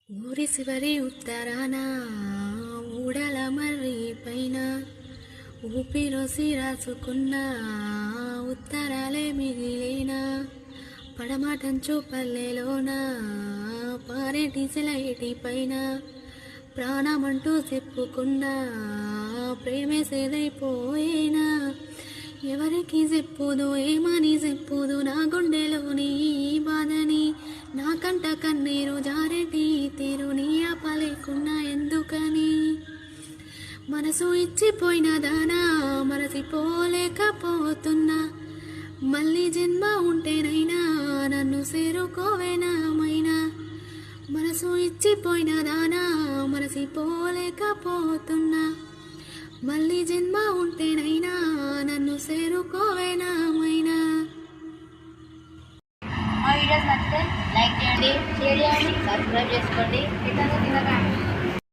ఊరి చివరి ఉత్తరాన ఊడల మర్రి పైన ఊపిరోసి రాసుకున్న ఉత్తరాలే మిగిలిన పడమటంచు పల్లెలోన పారేటి సెలయేటి పైన ప్రాణమంటూ చెప్పుకున్న ప్రేమే సేదైపోయేనా. ఎవరికి చెప్పుదు ఏమని చెప్పుదు నా గుండెలోని బాధని, నా కంట కన్నీరు జారెటి తీరు నీ ఆపలేకున్నా ఎందుకని. మనసు ఇచ్చిపోయిన దానా మరచిపోలేకపోతున్నా, మళ్ళీ జన్మ ఉంటేనైనా నన్ను చేరుకోవేనామైనా. మనసు ఇచ్చిపోయిన దానా మరచిపోలేకపోతున్నా, మళ్ళీ జన్మ ఉంటేనైనా నన్ను చేరుకోవేనామైనా. మా వీడియోస్ నచ్చితే లైక్ చేయండి, షేర్ చేయండి, సబ్స్క్రైబ్ చేసుకోండి.